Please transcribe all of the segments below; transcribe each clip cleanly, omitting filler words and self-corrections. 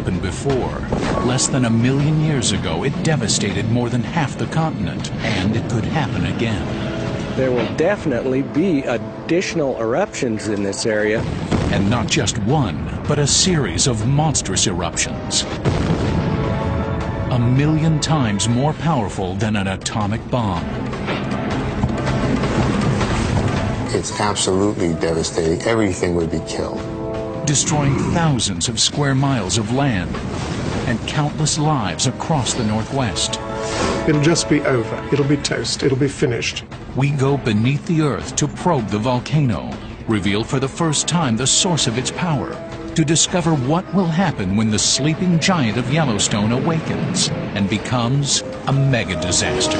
happened before. Less than 1 million years ago, it devastated more than half the continent, and it could happen again. There will definitely be additional eruptions in this area. And not just one, but a series of monstrous eruptions. 1 million times more powerful than an atomic bomb. It's absolutely devastating. Everything would be killed. Destroying thousands of square miles of land and countless lives across the Northwest. It'll just be over. It'll be toast. It'll be finished. We go beneath the earth to probe the volcano, reveal for the first time the source of its power, to discover what will happen when the sleeping giant of Yellowstone awakens and becomes a mega disaster.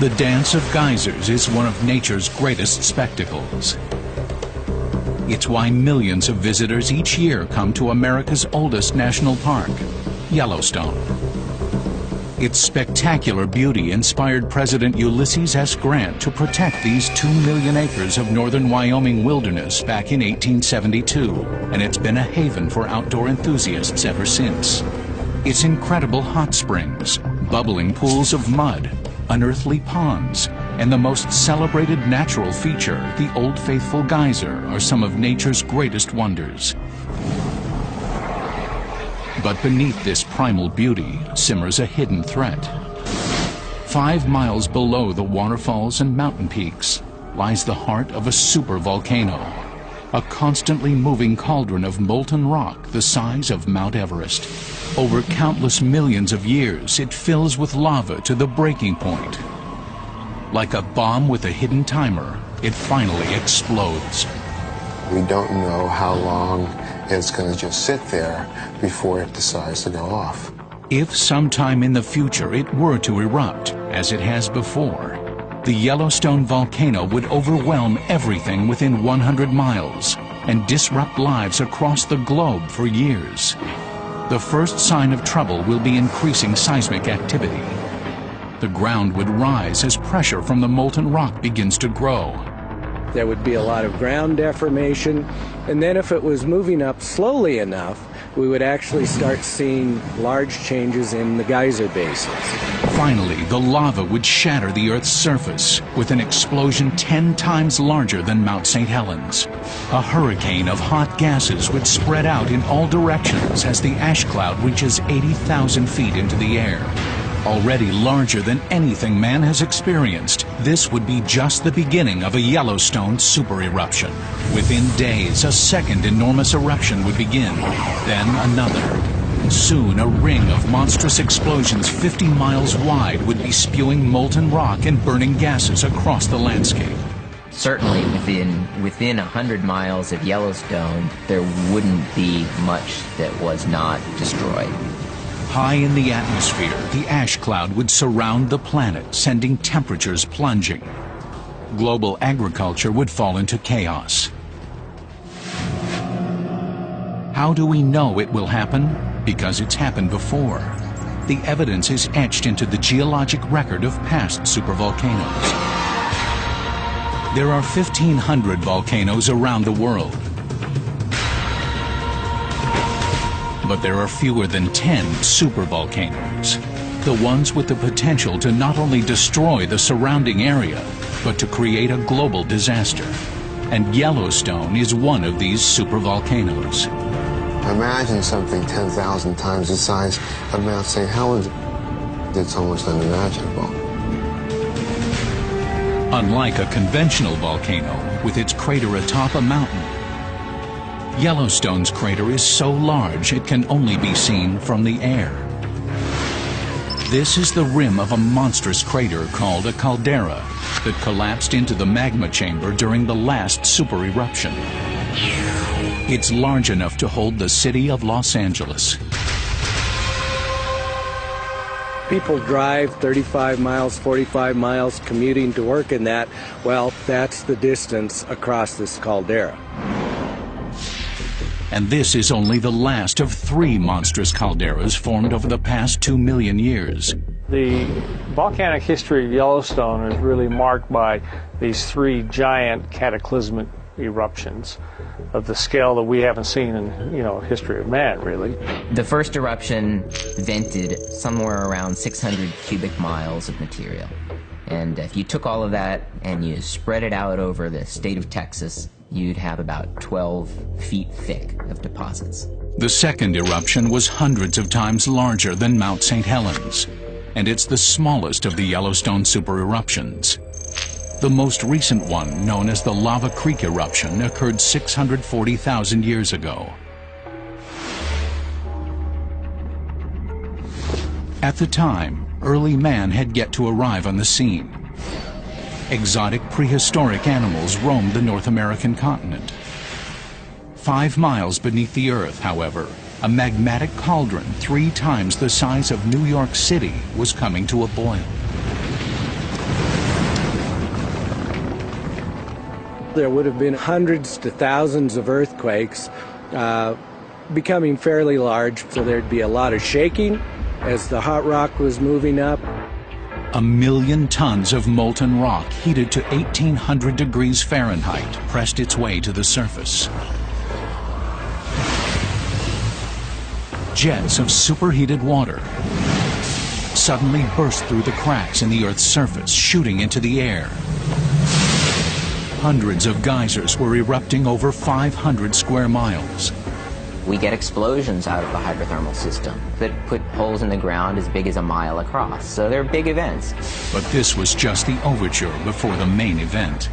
The dance of geysers is one of nature's greatest spectacles. It's why millions of visitors each year come to America's oldest national park, Yellowstone. Its spectacular beauty inspired President Ulysses S. Grant to protect these 2 million acres of northern Wyoming wilderness back in 1872, and it's been a haven for outdoor enthusiasts ever since. Its incredible hot springs, bubbling pools of mud, unearthly ponds, and the most celebrated natural feature, the Old Faithful Geyser, are some of nature's greatest wonders. But beneath this primal beauty simmers a hidden threat. 5 miles below the waterfalls and mountain peaks lies the heart of a supervolcano, a constantly moving cauldron of molten rock the size of Mount Everest. Over countless millions of years, it fills with lava to the breaking point. Like a bomb with a hidden timer, it finally explodes. We don't know how long it's going to just sit there before it decides to go off. If sometime in the future it were to erupt, as it has before, the Yellowstone volcano would overwhelm everything within 100 miles and disrupt lives across the globe for years. The first sign of trouble will be increasing seismic activity. The ground would rise as pressure from the molten rock begins to grow. There would be a lot of ground deformation, and then if it was moving up slowly enough, we would actually start seeing large changes in the geyser basins. Finally, the lava would shatter the Earth's surface with an explosion 10 times larger than Mount St. Helens. A hurricane of hot gases would spread out in all directions as the ash cloud reaches 80,000 feet into the air. Already larger than anything man has experienced, this would be just the beginning of a Yellowstone super eruption. Within days, a second enormous eruption would begin, then another. Soon, a ring of monstrous explosions 50 miles wide would be spewing molten rock and burning gases across the landscape. Certainly within 100 miles of Yellowstone, there wouldn't be much that was not destroyed. High in the atmosphere, the ash cloud would surround the planet, sending temperatures plunging. Global agriculture would fall into chaos. How do we know it will happen? Because it's happened before. The evidence is etched into the geologic record of past supervolcanoes. There are 1,500 volcanoes around the world. But there are fewer than 10 supervolcanoes, the ones with the potential to not only destroy the surrounding area, but to create a global disaster. And Yellowstone is one of these supervolcanoes. Imagine something 10,000 times the size of Mount St. Helens. It's almost unimaginable. Unlike a conventional volcano with its crater atop a mountain, Yellowstone's crater is so large it can only be seen from the air. This is the rim of a monstrous crater called a caldera that collapsed into the magma chamber during the last super eruption. It's large enough to hold the city of Los Angeles. People drive 35 miles, 45 miles commuting to work in that. Well, that's the distance across this caldera. And this is only the last of 3 monstrous calderas formed over the past 2 million years. The volcanic history of Yellowstone is really marked by these 3 giant cataclysmic eruptions of the scale that we haven't seen in, history of man, really. The first eruption vented somewhere around 600 cubic miles of material. And if you took all of that and you spread it out over the state of Texas, you'd have about 12 feet thick of deposits. The second eruption was hundreds of times larger than Mount St. Helens, and it's the smallest of the Yellowstone supereruptions. The most recent one, known as the Lava Creek eruption, occurred 640,000 years ago. At the time, early man had yet to arrive on the scene. Exotic prehistoric animals roamed the North American continent. 5 miles beneath the earth, however, a magmatic cauldron 3 times the size of New York City was coming to a boil. There would have been hundreds to thousands of earthquakes becoming fairly large, so there'd be a lot of shaking as the hot rock was moving up. 1 million tons of molten rock heated to 1,800 degrees Fahrenheit pressed its way to the surface. Jets of superheated water suddenly burst through the cracks in the Earth's surface, shooting into the air. Hundreds of geysers were erupting over 500 square miles. We get explosions out of the hydrothermal system that put holes in the ground as big as a mile across. So they're big events. But this was just the overture before the main event.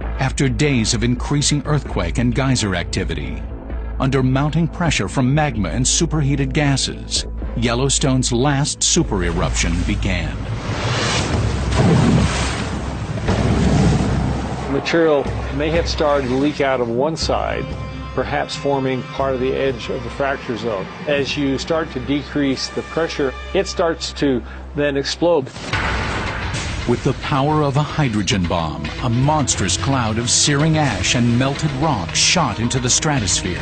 After days of increasing earthquake and geyser activity, under mounting pressure from magma and superheated gases, Yellowstone's last supereruption began. Material may have started to leak out of one side, perhaps forming part of the edge of the fracture zone. As you start to decrease the pressure, it starts to then explode. With the power of a hydrogen bomb, a monstrous cloud of searing ash and melted rock shot into the stratosphere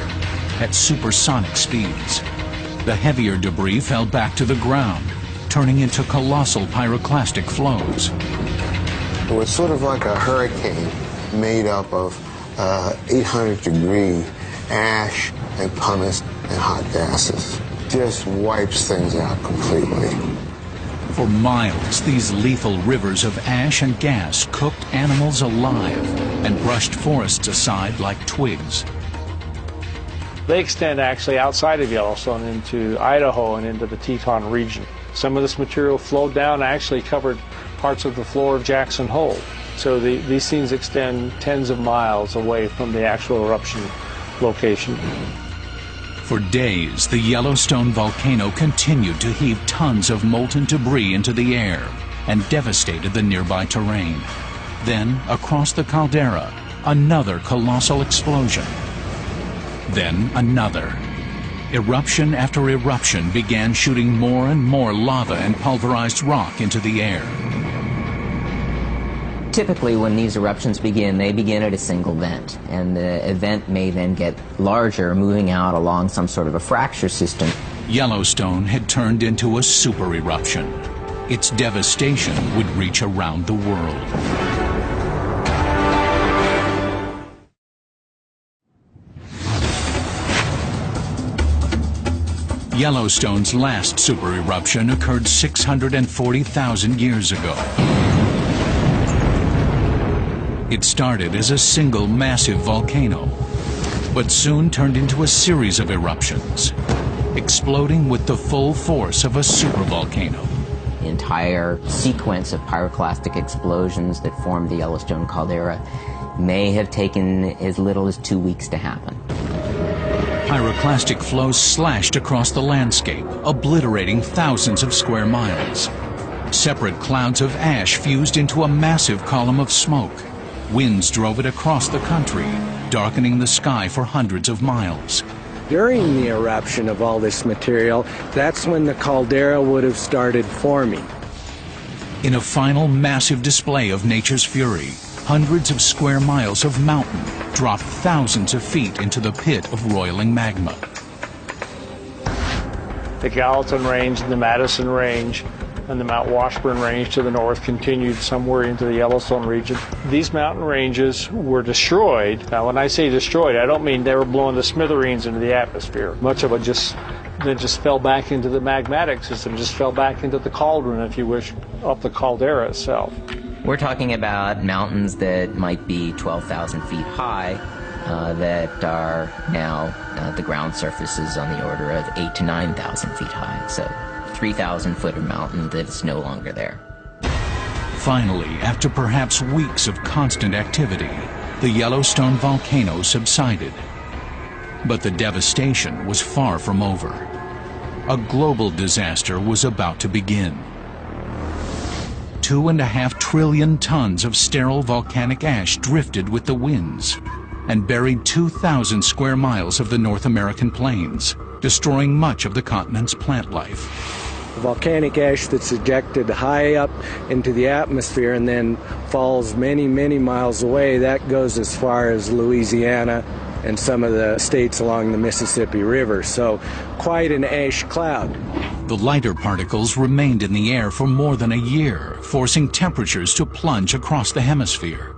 at supersonic speeds. The heavier debris fell back to the ground, turning into colossal pyroclastic flows. It was sort of like a hurricane made up of 800-degree ash and pumice and hot gases. Just wipes things out completely. For miles, these lethal rivers of ash and gas cooked animals alive and brushed forests aside like twigs. They extend actually outside of Yellowstone into Idaho and into the Teton region. Some of this material flowed down and actually covered parts of the floor of Jackson Hole. So these things extend tens of miles away from the actual eruption location. For days, the Yellowstone volcano continued to heave tons of molten debris into the air and devastated the nearby terrain. Then, across the caldera, another colossal explosion. Then another. Eruption after eruption began shooting more and more lava and pulverized rock into the air. Typically, when these eruptions begin, they begin at a single vent, and the event may then get larger, moving out along some sort of a fracture system. Yellowstone had turned into a super eruption. Its devastation would reach around the world. Yellowstone's last supereruption occurred 640,000 years ago. It started as a single massive volcano, but soon turned into a series of eruptions, exploding with the full force of a supervolcano. The entire sequence of pyroclastic explosions that formed the Yellowstone caldera may have taken as little as 2 weeks to happen. Pyroclastic flows slashed across the landscape, obliterating thousands of square miles. Separate clouds of ash fused into a massive column of smoke. Winds drove it across the country, darkening the sky for hundreds of miles. During the eruption of all this material, that's when the caldera would have started forming. In a final massive display of nature's fury, Hundreds of square miles of mountain drop thousands of feet into the pit of roiling magma. The Gallatin Range, the Madison Range, and the Mount Washburn Range to the north continued somewhere into the Yellowstone region. These mountain ranges were destroyed. Now, when I say destroyed, I don't mean they were blown to smithereens into the atmosphere. Much of it just fell back into the magmatic system, just fell back into the cauldron, if you wish, up the caldera itself. We're talking about mountains that might be 12,000 feet high, that are now, the ground surface is on the order of 8,000 to 9,000 feet high. So 3,000 foot of mountain that's no longer there. Finally, after perhaps weeks of constant activity, the Yellowstone volcano subsided. But the devastation was far from over. A global disaster was about to begin. 2.5 trillion tons of sterile volcanic ash drifted with the winds and buried 2,000 square miles of the North American plains, destroying much of the continent's plant life. Volcanic ash that's ejected high up into the atmosphere and then falls many, many miles away, that goes as far as Louisiana and some of the states along the Mississippi River. So quite an ash cloud. The lighter particles remained in the air for more than a year, forcing temperatures to plunge across the hemisphere.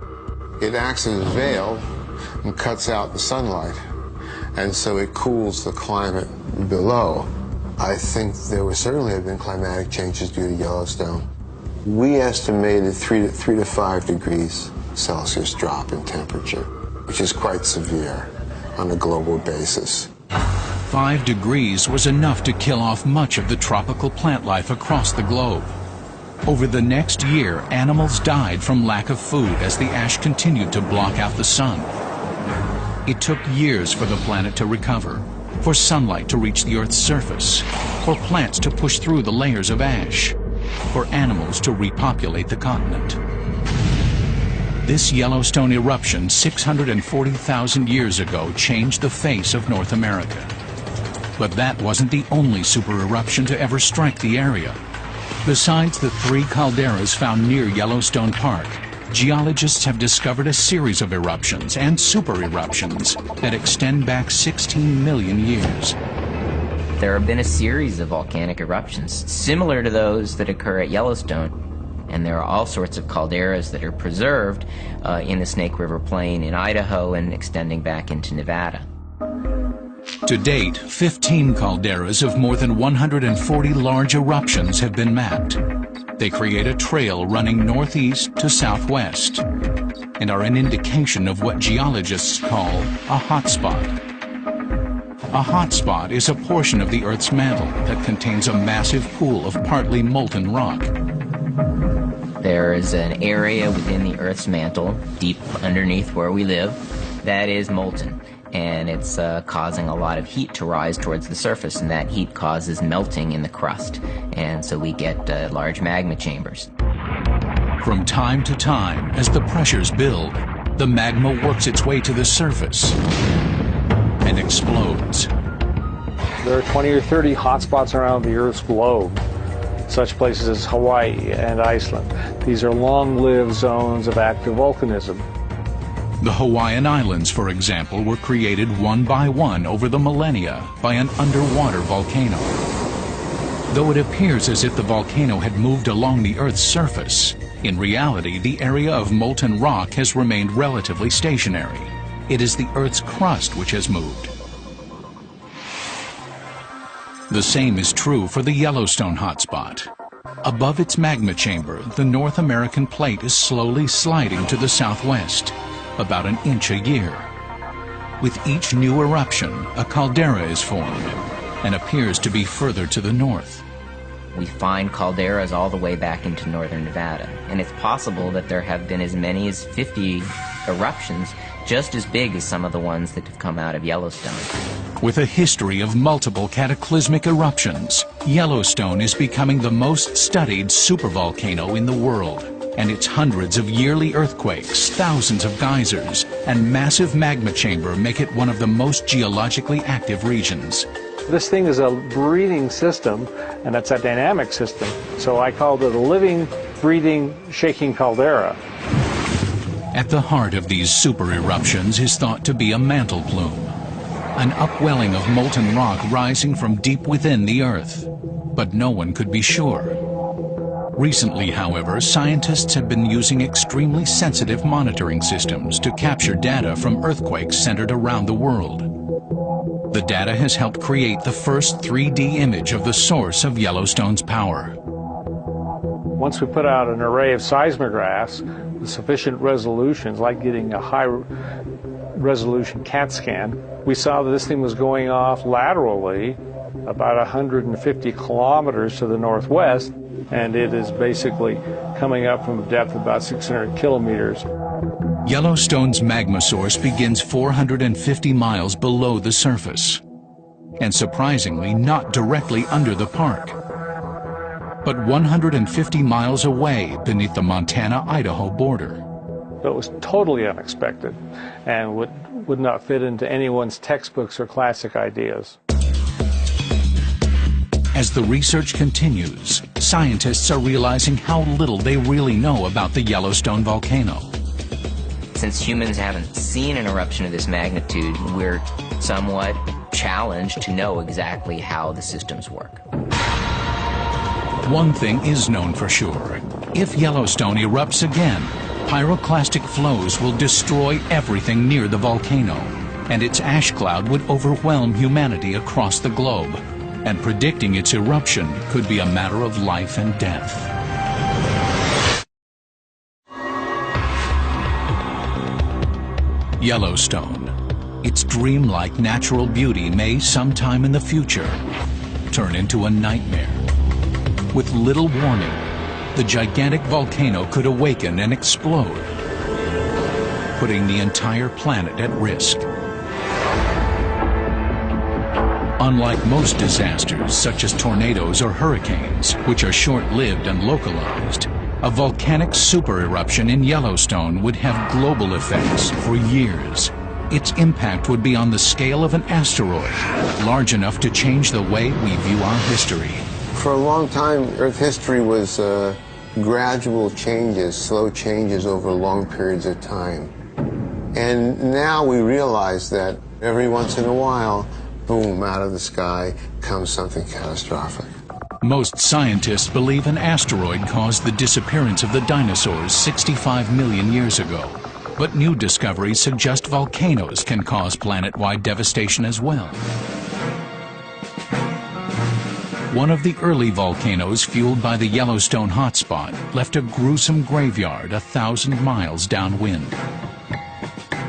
It acts as a veil and cuts out the sunlight, and so it cools the climate below. I think there would certainly have been climatic changes due to Yellowstone. We estimated 3 to 5 degrees Celsius drop in temperature, which is quite severe on a global basis. 5 degrees was enough to kill off much of the tropical plant life across the globe. Over the next year, animals died from lack of food as the ash continued to block out the sun. It took years for the planet to recover, for sunlight to reach the Earth's surface, for plants to push through the layers of ash, for animals to repopulate the continent. This Yellowstone eruption 640,000 years ago changed the face of North America. But that wasn't the only supereruption to ever strike the area. Besides the 3 calderas found near Yellowstone Park, geologists have discovered a series of eruptions and supereruptions that extend back 16 million years. There have been a series of volcanic eruptions similar to those that occur at Yellowstone, and there are all sorts of calderas that are preserved in the Snake River Plain in Idaho and extending back into Nevada. To date, 15 calderas of more than 140 large eruptions have been mapped. They create a trail running northeast to southwest and are an indication of what geologists call a hotspot. A hotspot is a portion of the Earth's mantle that contains a massive pool of partly molten rock. There is an area within the Earth's mantle, deep underneath where we live, that is molten. And it's causing a lot of heat to rise towards the surface, and that heat causes melting in the crust. And so we get large magma chambers. From time to time, as the pressures build, the magma works its way to the surface and explodes. There are 20 or 30 hotspots around the Earth's globe, such places as Hawaii and Iceland. These are long-lived zones of active volcanism. The Hawaiian Islands, for example, were created one by one over the millennia by an underwater volcano. Though it appears as if the volcano had moved along the Earth's surface, in reality, the area of molten rock has remained relatively stationary. It is the Earth's crust which has moved. The same is true for the Yellowstone hotspot. Above its magma chamber, the North American plate is slowly sliding to the southwest, about an inch a year. With each new eruption, a caldera is formed and appears to be further to the north. We find calderas all the way back into northern Nevada, and it's possible that there have been as many as 50 eruptions just as big as some of the ones that have come out of Yellowstone. With a history of multiple cataclysmic eruptions, Yellowstone is becoming the most studied supervolcano in the world. And its hundreds of yearly earthquakes, thousands of geysers, and massive magma chamber make it one of the most geologically active regions. This thing is a breathing system, and it's a dynamic system. So I called it a living, breathing, shaking caldera. At the heart of these super eruptions is thought to be a mantle plume, an upwelling of molten rock rising from deep within the Earth. But no one could be sure. Recently, however, scientists have been using extremely sensitive monitoring systems to capture data from earthquakes centered around the world. The data has helped create the first 3D image of the source of Yellowstone's power. Once we put out an array of seismographs with sufficient resolutions, like getting a high resolution CAT scan, we saw that this thing was going off laterally about 150 kilometers to the northwest, and it is basically coming up from a depth of about 600 kilometers. Yellowstone's magma source begins 450 miles below the surface, and surprisingly not directly under the park, but 150 miles away beneath the Montana-Idaho border. It was totally unexpected and would not fit into anyone's textbooks or classic ideas. As the research continues, scientists are realizing how little they really know about the Yellowstone volcano. Since humans haven't seen an eruption of this magnitude, we're somewhat challenged to know exactly how the systems work. One thing is known for sure. If Yellowstone erupts again, pyroclastic flows will destroy everything near the volcano, and its ash cloud would overwhelm humanity across the globe. And predicting its eruption could be a matter of life and death. Yellowstone. Its dreamlike natural beauty may sometime in the future turn into a nightmare. With little warning, the gigantic volcano could awaken and explode, putting the entire planet at risk. Unlike most disasters, such as tornadoes or hurricanes, which are short-lived and localized, a volcanic supereruption in Yellowstone would have global effects for years. Its impact would be on the scale of an asteroid, large enough to change the way we view our history. For a long time, Earth history was gradual changes, slow changes over long periods of time. And now we realize that every once in a while, boom, out of the sky comes something catastrophic. Most scientists believe an asteroid caused the disappearance of the dinosaurs 65 million years ago. But new discoveries suggest volcanoes can cause planet-wide devastation as well. One of the early volcanoes fueled by the Yellowstone hotspot left a gruesome graveyard 1,000 miles downwind.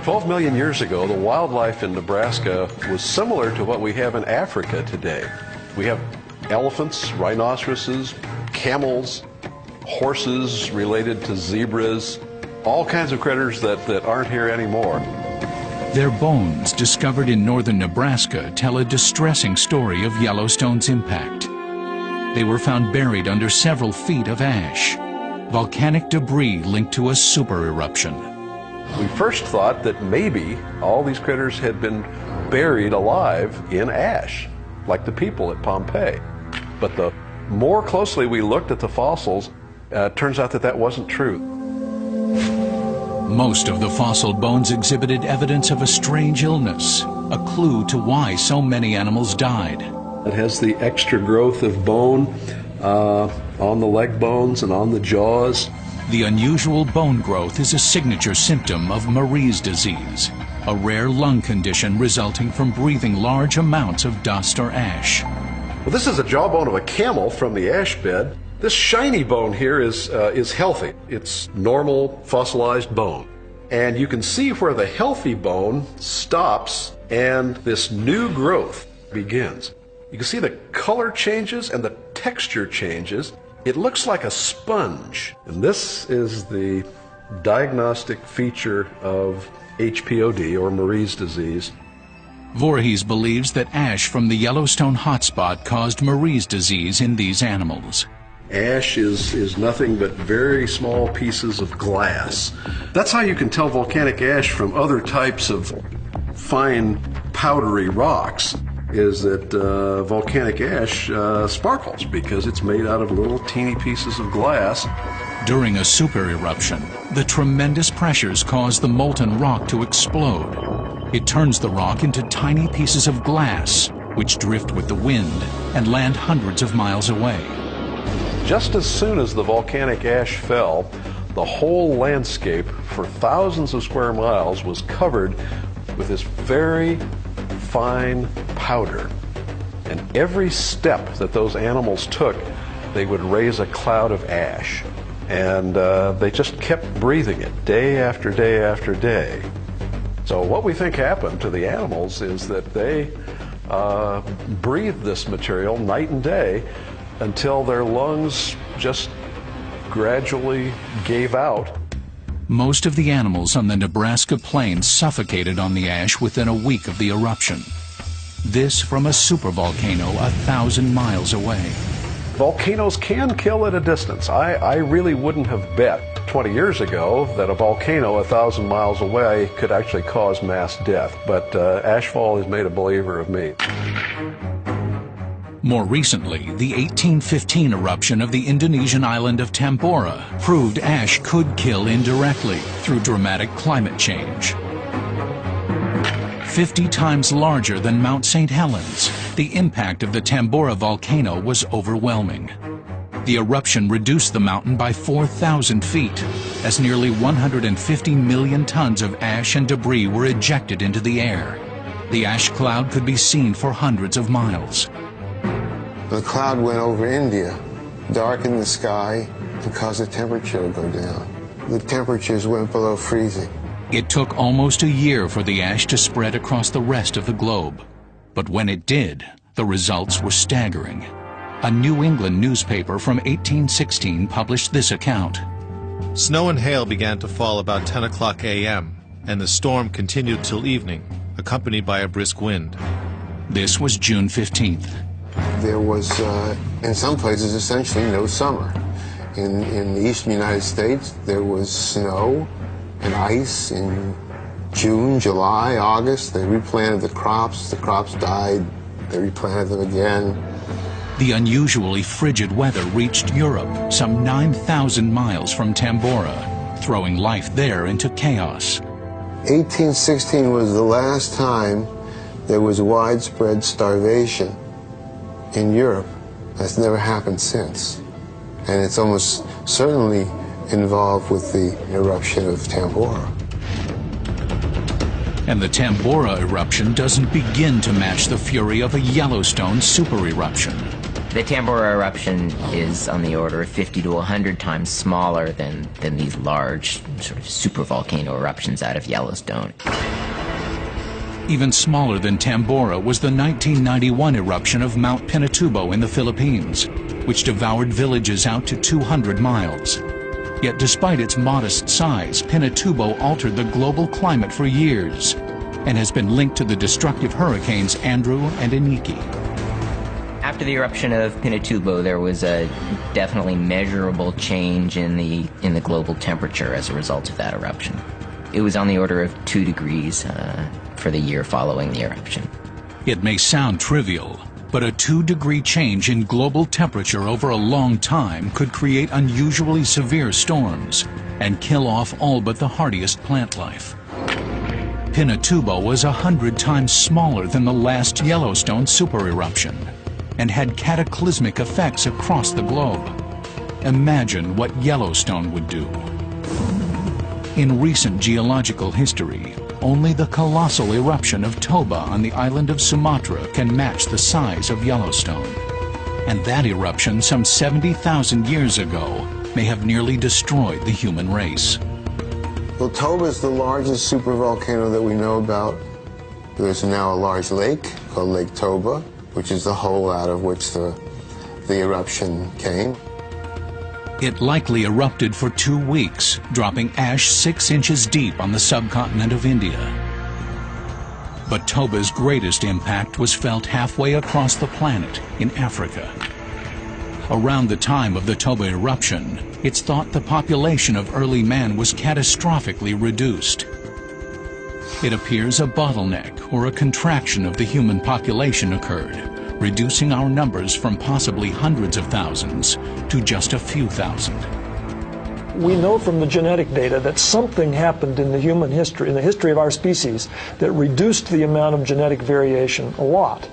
12 million years ago, the wildlife in Nebraska was similar to what we have in Africa today. We have elephants, rhinoceroses, camels, horses related to zebras, all kinds of critters that aren't here anymore. Their bones, discovered in northern Nebraska, tell a distressing story of Yellowstone's impact. They were found buried under several feet of ash, volcanic debris linked to a supereruption. We first thought that maybe all these critters had been buried alive in ash, like the people at Pompeii. But the more closely we looked at the fossils, it turns out that that wasn't true. Most of the fossil bones exhibited evidence of a strange illness, a clue to why so many animals died. It has the extra growth of bone on the leg bones and on the jaws. The unusual bone growth is a signature symptom of Marie's disease, a rare lung condition resulting from breathing large amounts of dust or ash. Well, this is a jawbone of a camel from the ash bed. This shiny bone here is healthy. It's normal fossilized bone. And you can see where the healthy bone stops and this new growth begins. You can see the color changes and the texture changes. It looks like a sponge. And this is the diagnostic feature of HPOD, or Marie's disease. Voorhees believes that ash from the Yellowstone hotspot caused Marie's disease in these animals. Ash is nothing but very small pieces of glass. That's how you can tell volcanic ash from other types of fine powdery rocks, is that volcanic ash sparkles because it's made out of little teeny pieces of glass. During a super eruption, the tremendous pressures cause the molten rock to explode. It turns the rock into tiny pieces of glass, which drift with the wind and land hundreds of miles away. Just as soon as the volcanic ash fell, the whole landscape for thousands of square miles was covered with this very fine powder. And every step that those animals took, they would raise a cloud of ash. And they just kept breathing it day after day after day. So what we think happened to the animals is that they breathed this material night and day until their lungs just gradually gave out. Most of the animals on the Nebraska plains suffocated on the ash within a week of the eruption. This from a supervolcano 1,000 miles away. Volcanoes can kill at a distance. I really wouldn't have bet 20 years ago that a volcano 1,000 miles away could actually cause mass death, but ashfall has made a believer of me. More recently, the 1815 eruption of the Indonesian island of Tambora proved ash could kill indirectly through dramatic climate change. 50 times larger than Mount St. Helens, the impact of the Tambora volcano was overwhelming. The eruption reduced the mountain by 4,000 feet, as nearly 150 million tons of ash and debris were ejected into the air. The ash cloud could be seen for hundreds of miles. The cloud went over India, darkened the sky, and caused the temperature to go down. The temperatures went below freezing. It took almost a year for the ash to spread across the rest of the globe. But when it did, the results were staggering. A New England newspaper from 1816 published this account. Snow and hail began to fall about 10 o'clock a.m., and the storm continued till evening, accompanied by a brisk wind. This was June 15th. There was, in some places, essentially no summer. In the eastern United States, there was snow and ice in June, July, August. They replanted the crops died, they replanted them again. The unusually frigid weather reached Europe, some 9,000 miles from Tambora, throwing life there into chaos. 1816 was the last time there was widespread starvation in Europe. That's never happened since. And it's almost certainly involved with the eruption of Tambora. And the Tambora eruption doesn't begin to match the fury of a Yellowstone super eruption. The Tambora eruption is on the order of 50 to 100 times smaller than these large sort of supervolcano eruptions out of Yellowstone. Even smaller than Tambora was the 1991 eruption of Mount Pinatubo in the Philippines, which devoured villages out to 200 miles. Yet despite its modest size, Pinatubo altered the global climate for years and has been linked to the destructive hurricanes Andrew and Iniki. After the eruption of Pinatubo, there was a definitely measurable change in the global temperature as a result of that eruption. It was on the order of 2 degrees for the year following the eruption. It may sound trivial, but a 2-degree change in global temperature over a long time could create unusually severe storms and kill off all but the hardiest plant life. Pinatubo was 100 times smaller than the last Yellowstone super eruption and had cataclysmic effects across the globe. Imagine what Yellowstone would do. In recent geological history, only the colossal eruption of Toba on the island of Sumatra can match the size of Yellowstone. And that eruption some 70,000 years ago may have nearly destroyed the human race. Well, Toba is the largest supervolcano that we know about. There's now a large lake called Lake Toba, which is the hole out of which the eruption came. It likely erupted for 2 weeks, dropping ash 6 inches deep on the subcontinent of India. But Toba's greatest impact was felt halfway across the planet, in Africa. Around the time of the Toba eruption, it's thought the population of early man was catastrophically reduced. It appears a bottleneck or a contraction of the human population occurred, reducing our numbers from possibly hundreds of thousands to just a few thousand. We know from the genetic data that something happened in the human history, in the history of our species, that reduced the amount of genetic variation a lot.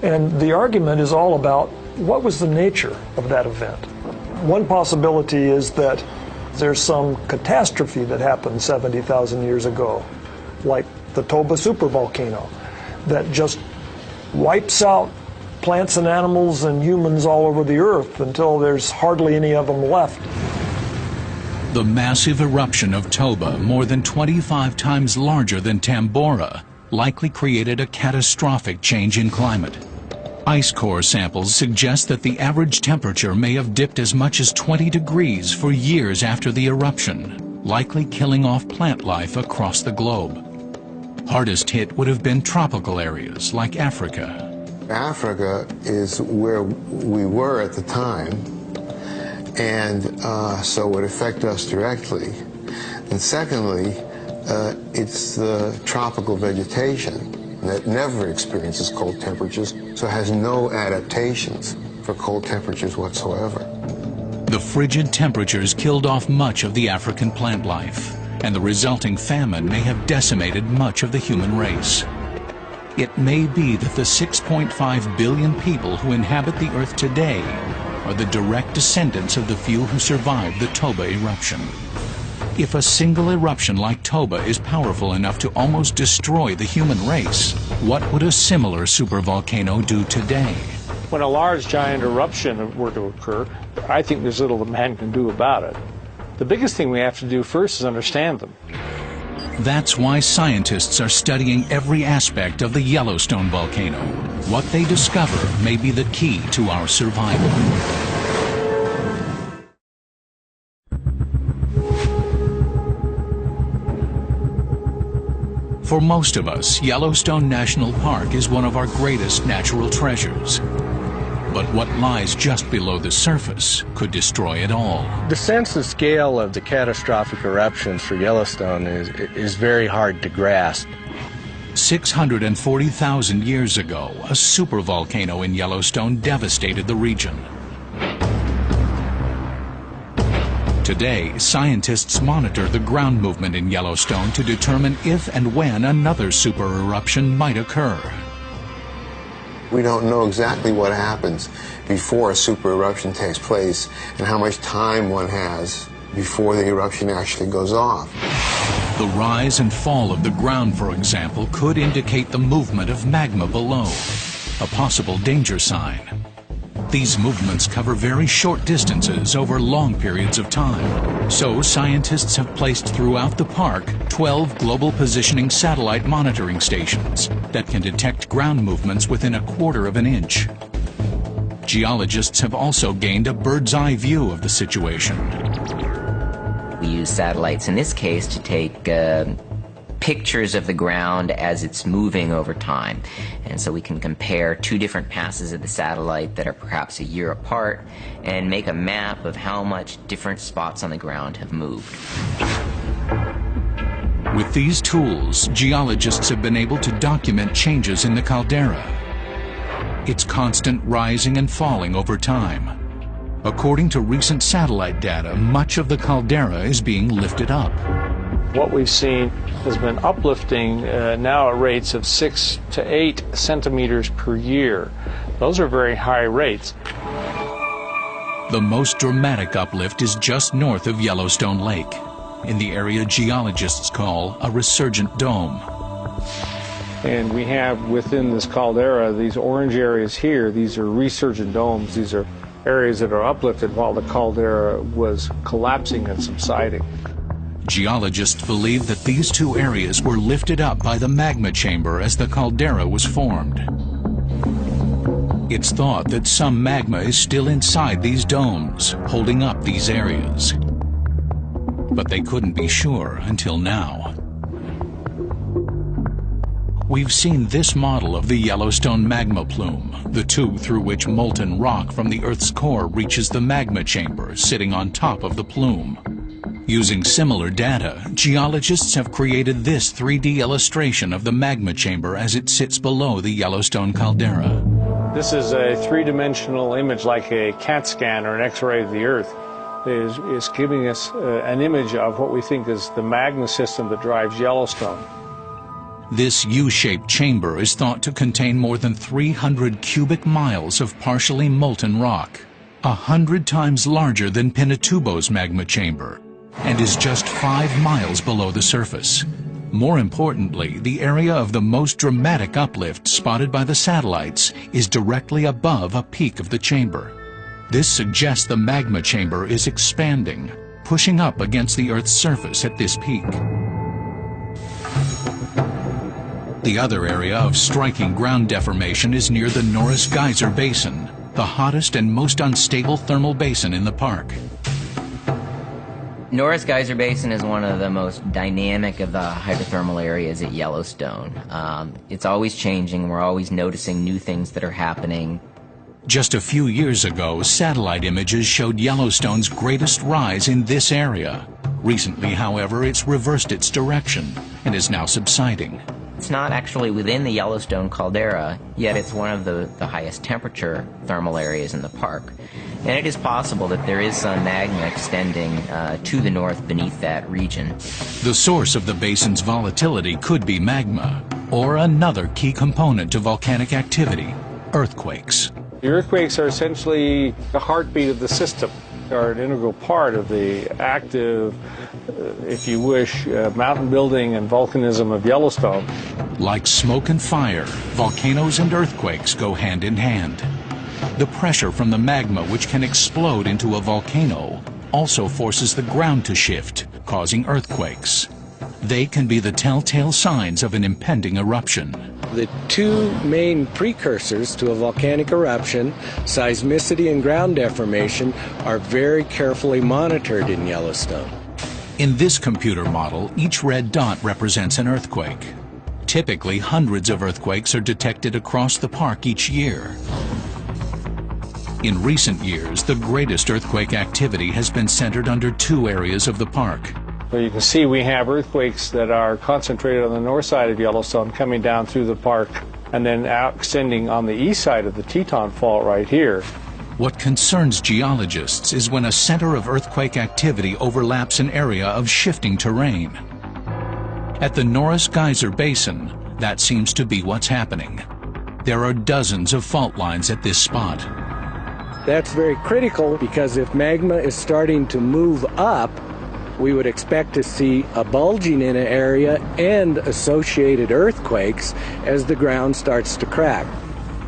And the argument is all about what was the nature of that event. One possibility is that there's some catastrophe that happened 70,000 years ago, like the Toba supervolcano, that just wipes out plants and animals and humans all over the earth until there's hardly any of them left. The massive eruption of Toba, more than 25 times larger than Tambora, likely created a catastrophic change in climate. Ice core samples suggest that the average temperature may have dipped as much as 20 degrees for years after the eruption, likely killing off plant life across the globe. Hardest hit would have been tropical areas like Africa. Africa is where we were at the time, and so it would affect us directly. And secondly, it's the tropical vegetation that never experiences cold temperatures, so has no adaptations for cold temperatures whatsoever. The frigid temperatures killed off much of the African plant life, and the resulting famine may have decimated much of the human race. It may be that the 6.5 billion people who inhabit the Earth today are the direct descendants of the few who survived the Toba eruption. If a single eruption like Toba is powerful enough to almost destroy the human race, what would a similar supervolcano do today? When a large giant eruption were to occur, I think there's little that man can do about it. The biggest thing we have to do first is understand them. That's why scientists are studying every aspect of the Yellowstone volcano. What they discover may be the key to our survival. For most of us, Yellowstone National Park is one of our greatest natural treasures. But what lies just below the surface could destroy it all. The sense and scale of the catastrophic eruptions for Yellowstone is very hard to grasp. 640,000 years ago, a supervolcano in Yellowstone devastated the region. Today, scientists monitor the ground movement in Yellowstone to determine if and when another super eruption might occur. We don't know exactly what happens before a super eruption takes place and how much time one has before the eruption actually goes off. The rise and fall of the ground, for example, could indicate the movement of magma below, a possible danger sign. These movements cover very short distances over long periods of time. So scientists have placed throughout the park 12 global positioning satellite monitoring stations that can detect ground movements within a quarter of an inch. Geologists have also gained a bird's eye view of the situation. We use satellites in this case to take pictures of the ground as it's moving over time. And so we can compare two different passes of the satellite that are perhaps a year apart and make a map of how much different spots on the ground have moved. With these tools, geologists have been able to document changes in the caldera. Its constant rising and falling over time. According to recent satellite data, much of the caldera is being lifted up. What we've seen has been uplifting now at rates of 6 to 8 centimeters per year. Those are very high rates. The most dramatic uplift is just north of Yellowstone Lake, in the area geologists call a resurgent dome. And we have within this caldera these orange areas here. These are resurgent domes. These are areas that are uplifted while the caldera was collapsing and subsiding. Geologists believe that these two areas were lifted up by the magma chamber as the caldera was formed. It's thought that some magma is still inside these domes, holding up these areas. But they couldn't be sure until now. We've seen this model of the Yellowstone magma plume, the tube through which molten rock from the Earth's core reaches the magma chamber sitting on top of the plume. Using similar data, geologists have created this 3D illustration of the magma chamber as it sits below the Yellowstone caldera. This is a three-dimensional image like a CAT scan or an X-ray of the Earth. is giving us an image of what we think is the magma system that drives Yellowstone. This U-shaped chamber is thought to contain more than 300 cubic miles of partially molten rock, 100 times larger than Pinatubo's magma chamber, and is just 5 miles below the surface. More importantly, the area of the most dramatic uplift spotted by the satellites is directly above a peak of the chamber. This suggests the magma chamber is expanding, pushing up against the Earth's surface at this peak. The other area of striking ground deformation is near the Norris Geyser Basin, the hottest and most unstable thermal basin in the park. Norris Geyser Basin is one of the most dynamic of the hydrothermal areas at Yellowstone. It's always changing. We're always noticing new things that are happening. Just a few years ago, satellite images showed Yellowstone's greatest rise in this area. Recently, however, it's reversed its direction and is now subsiding. It's not actually within the Yellowstone caldera, yet it's one of the highest temperature thermal areas in the park. And it is possible that there is some magma extending to the north beneath that region. The source of the basin's volatility could be magma, or another key component to volcanic activity, earthquakes. The earthquakes are essentially the heartbeat of the system. They are an integral part of the active, if you wish, mountain building and volcanism of Yellowstone. Like smoke and fire, volcanoes and earthquakes go hand in hand. The pressure from the magma, which can explode into a volcano, also forces the ground to shift, causing earthquakes. They can be the telltale signs of an impending eruption. The two main precursors to a volcanic eruption, seismicity and ground deformation, are very carefully monitored in Yellowstone. In this computer model, each red dot represents an earthquake. Typically, hundreds of earthquakes are detected across the park each year. In recent years, the greatest earthquake activity has been centered under two areas of the park. So you can see we have earthquakes that are concentrated on the north side of Yellowstone coming down through the park and then out extending on the east side of the Teton Fault right here. What concerns geologists is when a center of earthquake activity overlaps an area of shifting terrain. At the Norris Geyser Basin, that seems to be what's happening. There are dozens of fault lines at this spot. That's very critical because if magma is starting to move up, we would expect to see a bulging in an area and associated earthquakes as the ground starts to crack.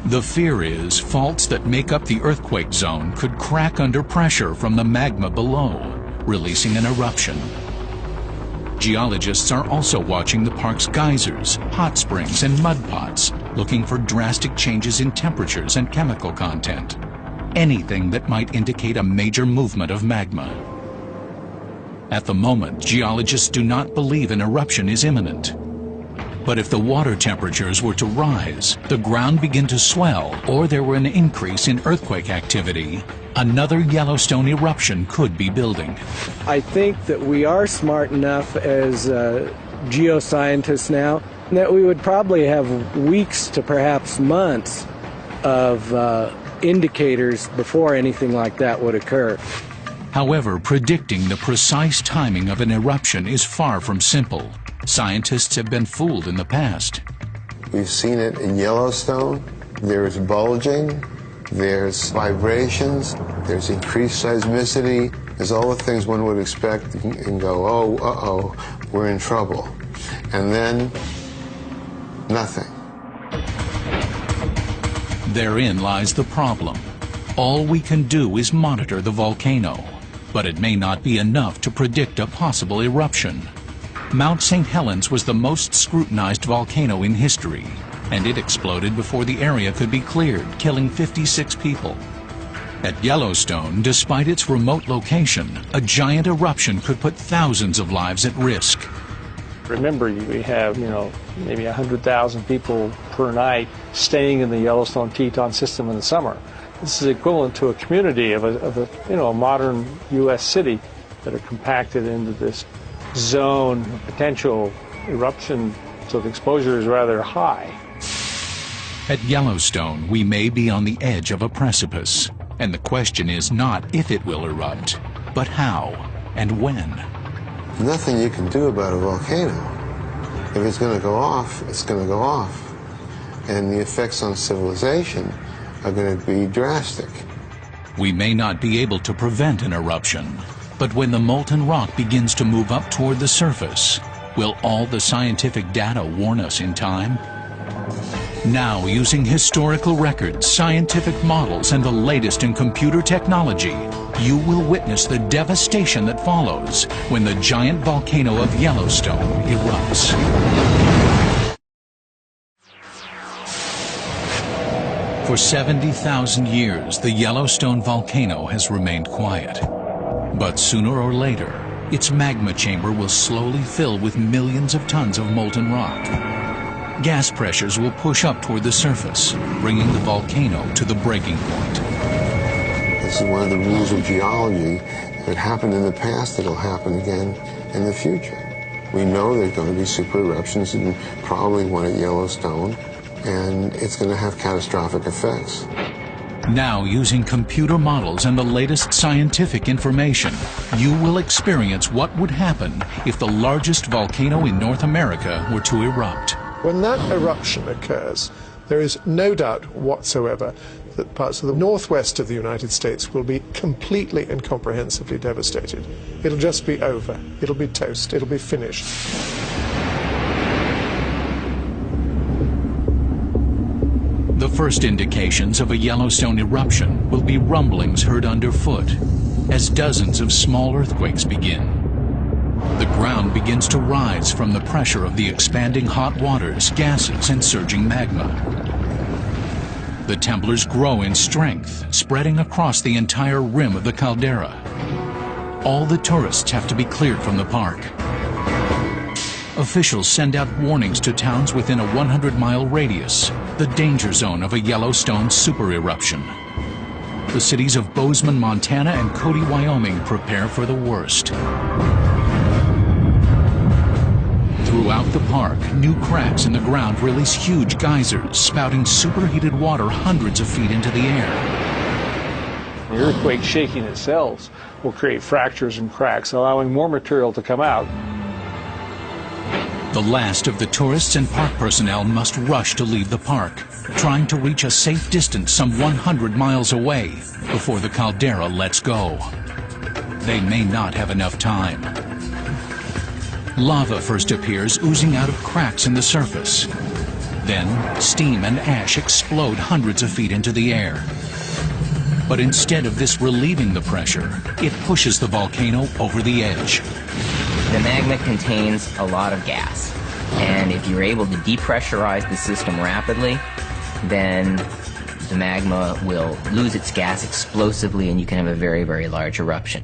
The fear is faults that make up the earthquake zone could crack under pressure from the magma below, releasing an eruption. Geologists are also watching the park's geysers, hot springs, and mud pots, looking for drastic changes in temperatures and chemical content. Anything that might indicate a major movement of magma. At the moment, geologists do not believe an eruption is imminent. But if the water temperatures were to rise, the ground begin to swell, or there were an increase in earthquake activity, another Yellowstone eruption could be building. I think that we are smart enough as geoscientists now that we would probably have weeks to perhaps months of indicators before anything like that would occur. However, predicting the precise timing of an eruption is far from simple. Scientists have been fooled in the past. We've seen it in Yellowstone. There's bulging, there's vibrations, there's increased seismicity. There's all the things one would expect and go, oh, uh-oh, we're in trouble. And then, nothing. Therein lies the problem. All we can do is monitor the volcano, but it may not be enough to predict a possible eruption. Mount St. Helens was the most scrutinized volcano in history, and it exploded before the area could be cleared, killing 56 people. At Yellowstone, despite its remote location, a giant eruption could put thousands of lives at risk. Remember, we have, maybe 100,000 people per night staying in the Yellowstone Teton system in the summer. This is equivalent to a community of a modern U.S. city that are compacted into this zone of potential eruption, so the exposure is rather high. At Yellowstone, we may be on the edge of a precipice, and the question is not if it will erupt, But how and when? Nothing you can do about a volcano. If it's going to go off, it's going to go off. And the effects on civilization are going to be drastic. We may not be able to prevent an eruption, but when the molten rock begins to move up toward the surface, will all the scientific data warn us in time? Now, using historical records, scientific models, and the latest in computer technology, you will witness the devastation that follows when the giant volcano of Yellowstone erupts. For 70,000 years, the Yellowstone volcano has remained quiet. But sooner or later, its magma chamber will slowly fill with millions of tons of molten rock. Gas pressures will push up toward the surface, bringing the volcano to the breaking point. This is one of the rules of geology. If it happened in the past, it'll happen again in the future. We know there's going to be super eruptions, and probably one at Yellowstone, and it's going to have catastrophic effects. Now, using computer models and the latest scientific information, you will experience what would happen if the largest volcano in North America were to erupt. When that eruption occurs, there is no doubt whatsoever that parts of the northwest of the United States will be completely and comprehensively devastated. It'll just be over. It'll be toast. It'll be finished. The first indications of a Yellowstone eruption will be rumblings heard underfoot as dozens of small earthquakes begin. The ground begins to rise from the pressure of the expanding hot waters, gases, and surging magma. The temblors grow in strength, spreading across the entire rim of the caldera. All the tourists have to be cleared from the park. Officials send out warnings to towns within a 100-mile radius, the danger zone of a Yellowstone super-eruption. The cities of Bozeman, Montana and Cody, Wyoming prepare for the worst. Throughout the park, new cracks in the ground release huge geysers, spouting superheated water hundreds of feet into the air. The earthquake shaking itself will create fractures and cracks, allowing more material to come out. The last of the tourists and park personnel must rush to leave the park, trying to reach a safe distance some 100 miles away before the caldera lets go. They may not have enough time. Lava first appears, oozing out of cracks in the surface. Then, steam and ash explode hundreds of feet into the air. But instead of this relieving the pressure, it pushes the volcano over the edge. The magma contains a lot of gas, and if you're able to depressurize the system rapidly, then the magma will lose its gas explosively and you can have a very, very large eruption.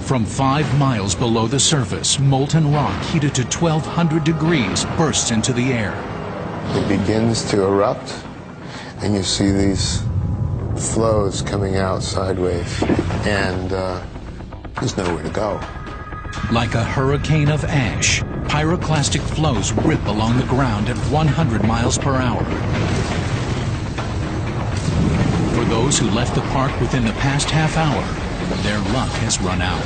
From 5 miles below the surface, molten rock heated to 1,200 degrees bursts into the air. It begins to erupt, and you see these flows coming out sideways, and there's nowhere to go. Like a hurricane of ash, pyroclastic flows rip along the ground at 100 miles per hour. For those who left the park within the past half hour, their luck has run out.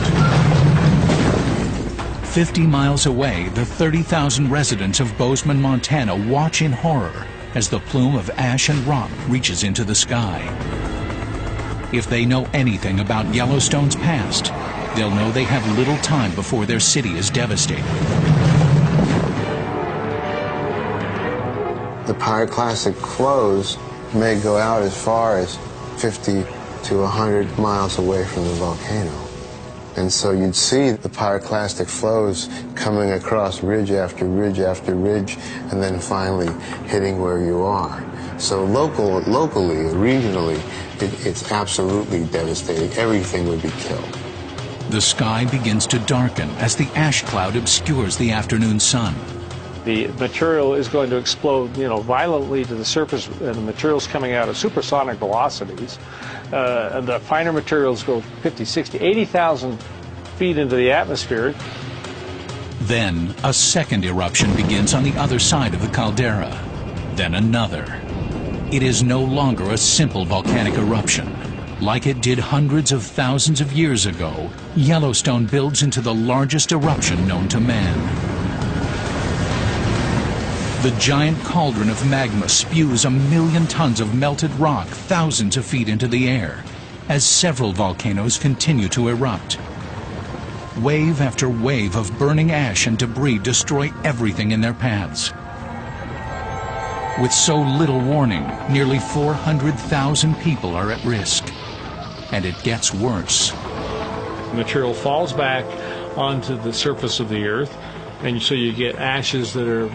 50 miles away, the 30,000 residents of Bozeman, Montana watch in horror as the plume of ash and rock reaches into the sky. If they know anything about Yellowstone's past, they'll know they have little time before their city is devastated. The pyroclastic flows may go out as far as 50 to 100 miles away from the volcano. And so you'd see the pyroclastic flows coming across ridge after ridge after ridge, and then finally hitting where you are. So locally, regionally, it's absolutely devastating. Everything would be killed. The sky begins to darken as the ash cloud obscures the afternoon sun. The material is going to explode, violently to the surface, and the material's coming out at supersonic velocities. And the finer materials go 50, 60, 80,000 feet into the atmosphere. Then a second eruption begins on the other side of the caldera. Then another. It is no longer a simple volcanic eruption. Like it did hundreds of thousands of years ago, Yellowstone builds into the largest eruption known to man. The giant cauldron of magma spews 1 million tons of melted rock thousands of feet into the air as several volcanoes continue to erupt. Wave after wave of burning ash and debris destroy everything in their paths. With so little warning, nearly 400,000 people are at risk. And it gets worse. Material falls back onto the surface of the earth, and so you get ashes that are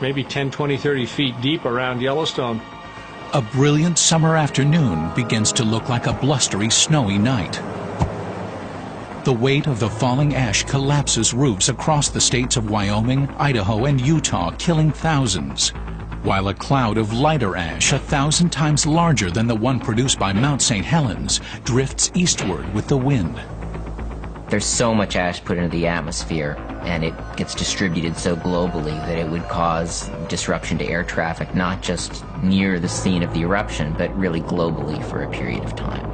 maybe 10, 20, 30 feet deep around Yellowstone. A brilliant summer afternoon begins to look like a blustery, snowy night. The weight of the falling ash collapses roofs across the states of Wyoming, Idaho, and Utah, killing thousands, while a cloud of lighter ash 1,000 times larger than the one produced by Mount St. Helens drifts eastward with the wind. There's so much ash put into the atmosphere, and it gets distributed so globally that it would cause disruption to air traffic, not just near the scene of the eruption, but really globally for a period of time.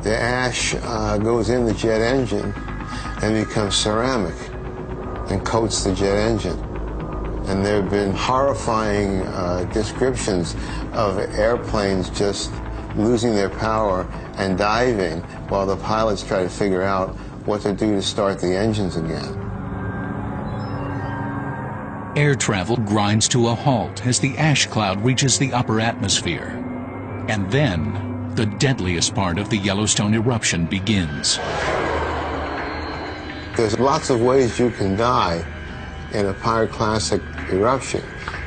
The ash goes in the jet engine and becomes ceramic and coats the jet engine. And there have been horrifying descriptions of airplanes just losing their power and diving while the pilots try to figure out what to do to start the engines again. Air travel grinds to a halt as the ash cloud reaches the upper atmosphere. And then, the deadliest part of the Yellowstone eruption begins. There's lots of ways you can die in a pyroclastic eruption.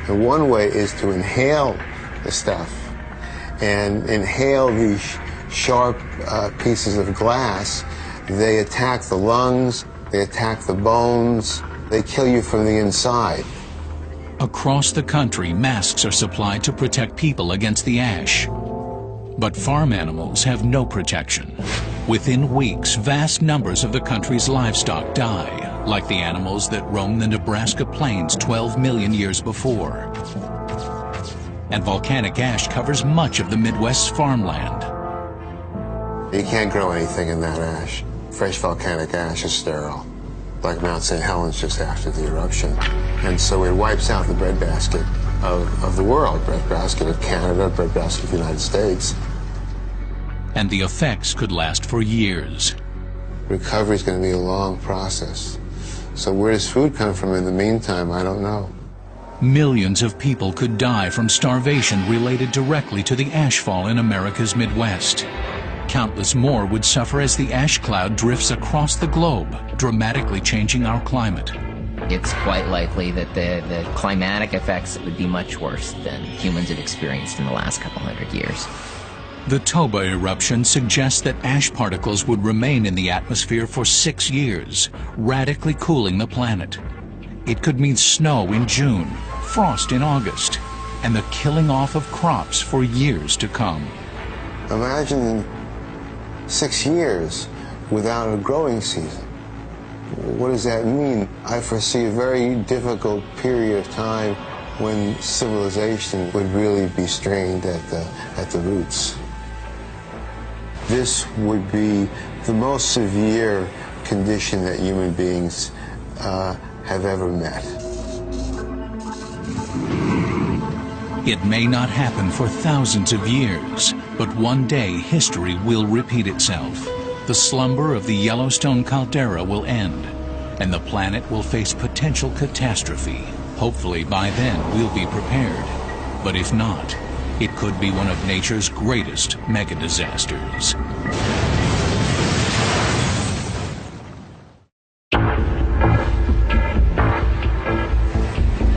And one way is to inhale the stuff and inhale these sharp pieces of glass. They attack the lungs, they attack the bones, they kill you from the inside. Across the country, masks are supplied to protect people against the ash. But farm animals have no protection. Within weeks, vast numbers of the country's livestock die, like the animals that roamed the Nebraska plains 12 million years before. And volcanic ash covers much of the Midwest's farmland. You can't grow anything in that ash. Fresh volcanic ash is sterile, like Mount St. Helens just after the eruption. And so it wipes out the breadbasket of the world, breadbasket of Canada, breadbasket of the United States. And the effects could last for years. Recovery is going to be a long process. So where does food come from in the meantime? I don't know. Millions of people could die from starvation related directly to the ashfall in America's Midwest. Countless more would suffer as the ash cloud drifts across the globe, dramatically changing our climate. It's quite likely that the climatic effects would be much worse than humans have experienced in the last couple hundred years. The Toba eruption suggests that ash particles would remain in the atmosphere for 6 years, radically cooling the planet. It could mean snow in June, frost in August, and the killing off of crops for years to come. Imagine 6 years without a growing season. What does that mean? I foresee a very difficult period of time when civilization would really be strained at the roots. This would be the most severe condition that human beings have ever met. It may not happen for thousands of years, but one day history will repeat itself. The slumber of the Yellowstone caldera will end, and the planet will face potential catastrophe. Hopefully by then we'll be prepared. But if not, it could be one of nature's greatest mega disasters.